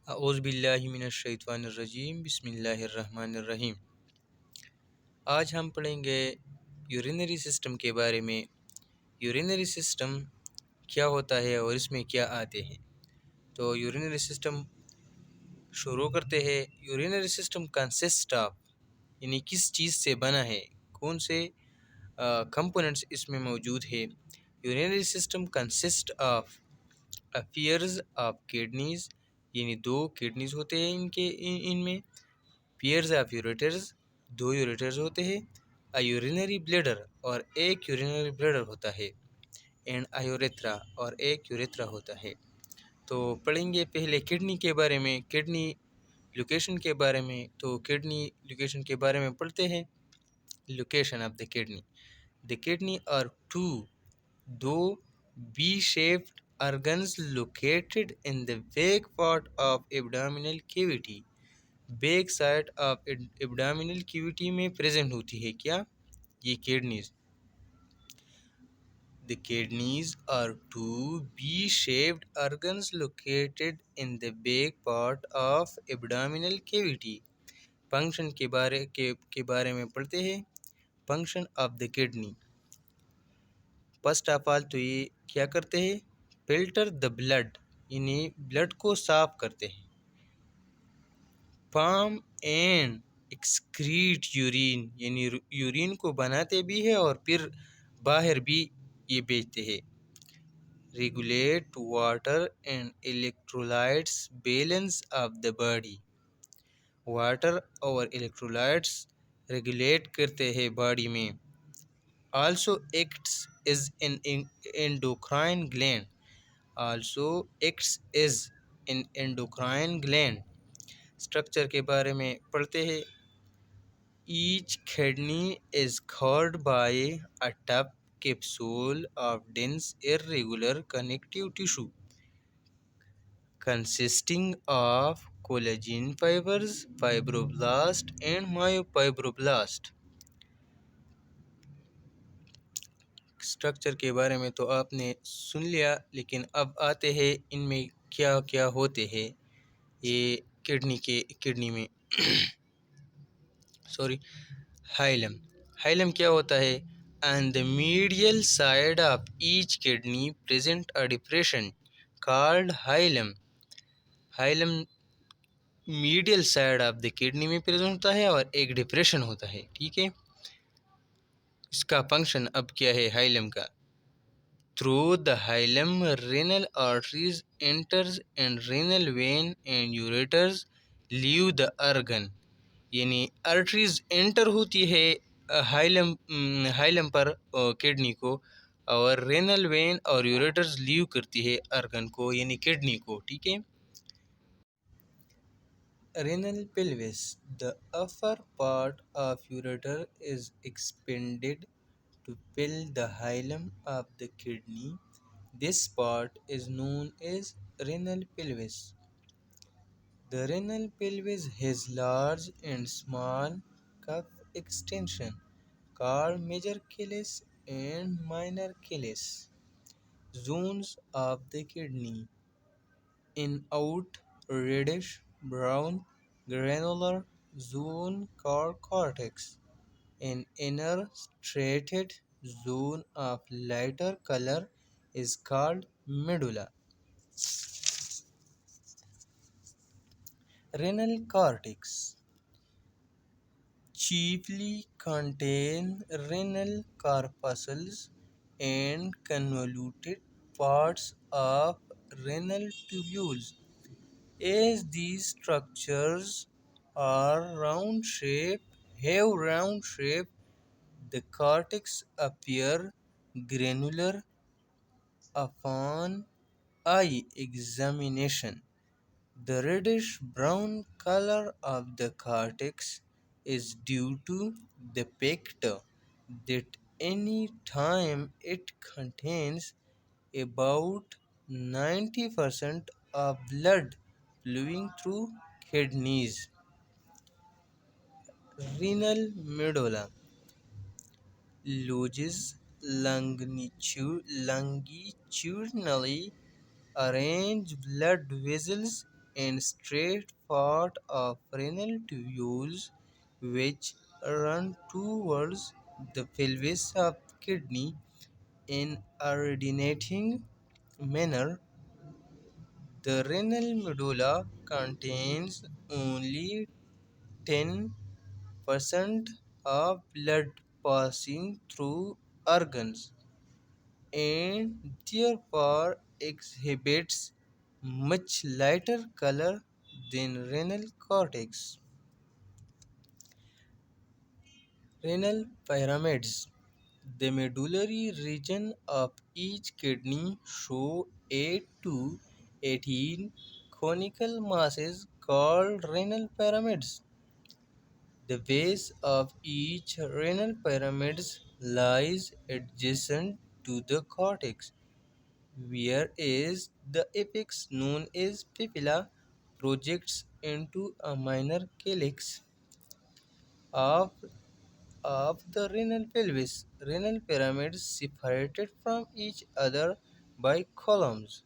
औज़ुबिल्लाहिमिनश्शैतानिर्रजीम बिस्मिल्लाहिर्रहमानिर्रहीम। आज हम पढ़ेंगे यूरिनरी सिस्टम के बारे में। यूरिनरी सिस्टम क्या होता है और इसमें क्या आते हैं। तो यूरिनरी सिस्टम शुरू करते हैं। यूरिनरी सिस्टम कंसिस्ट ऑफ यानी किस चीज़ से बना है, कौन से कंपोनेंट्स इसमें मौजूद है। Urinary system consist of affairs of kidneys यानी दो किडनीज होते हैं इनमें। पेयर्स ऑफ यूरेटर्स दो यूरेटर्स होते हैं। अ यूरिनरी ब्लैडर और एक यूरिनरी ब्लैडर होता है। एंड अ यूरेथ्रा और एक यूरेथ्रा होता है। तो पढ़ेंगे पहले किडनी के बारे में, किडनी लोकेशन के बारे में। तो किडनी लोकेशन के बारे में पढ़ते हैं। Location of the kidney are two दो bean shaped organs located in the back part of abdominal cavity। Back side of abdominal cavity में प्रेजेंट होती है क्या, ये kidneys. The kidneys are two bean shaped organs located in the back part of abdominal cavity। Function के बारे में पढ़ते हैं। Function of the kidney, first of all तो ये क्या करते हैं, फिल्टर द ब्लड यानी ब्लड को साफ करते हैं। फॉर्म एंड एक्सक्रीट यूरिन यानी यूरिन को बनाते भी है और फिर बाहर भी ये भेजते हैं। Regulate water and electrolytes balance of the body, water और इलेक्ट्रोलाइट्स रेगुलेट करते हैं बॉडी में। Also acts is in endocrine gland, also acts is in endocrine gland. Structure के बारे में पढ़ते हैं। Each kidney is covered by a tough capsule of dense irregular connective tissue consisting of collagen fibers, fibroblast and myofibroblast। Structure के बारे में तो आपने सुन लिया, लेकिन अब आते हैं इनमें क्या क्या होते हैं ये किडनी में सॉरी हाइलम। हाइलम क्या होता है, and the medial side of each kidney present a depression called hilum. Hilum medial side of the kidney में प्रेजेंट होता है और एक डिप्रेशन होता है, ठीक है। इसका फंक्शन अब क्या है हाइलम का। Through the hilum renal arteries enters and renal vein and ureters leave the organ यानी आर्टरीज एंटर होती है हाइलम पर किडनी को, और रेनल वेन और यूरेटर्स लीव करती है अर्गन को यानी किडनी को, ठीक है। Renal pelvis, the upper part of ureter is expanded to fill the hilum of the kidney. This part is known as renal pelvis. The renal pelvis has large and small cuff extension called major calyx and minor calyx zones of the kidney. In out reddish brown granular zone called cortex. An inner striated zone of lighter color is called medulla. Renal cortex chiefly contain renal corpuscles and convoluted parts of renal tubules. As these structures are have round shape, the cortex appear granular upon eye examination. The reddish-brown color of the cortex is due to the fact that any time it contains about 90% of blood flowing through kidneys. Renal medulla lodges longitudinally arranged blood vessels and straight part of renal tubules which run towards the pelvis of kidney in a radiating manner. The renal medulla contains only 10% of blood passing through organs and therefore exhibits much lighter color than renal cortex. Renal pyramids. The medullary region of each kidney show 8 to 18 conical masses called renal pyramids. The base of each renal pyramid lies adjacent to the cortex, whereas the apex, known as papilla, projects into a minor calyx of, of the renal pelvis. Renal pyramids separated from each other by columns.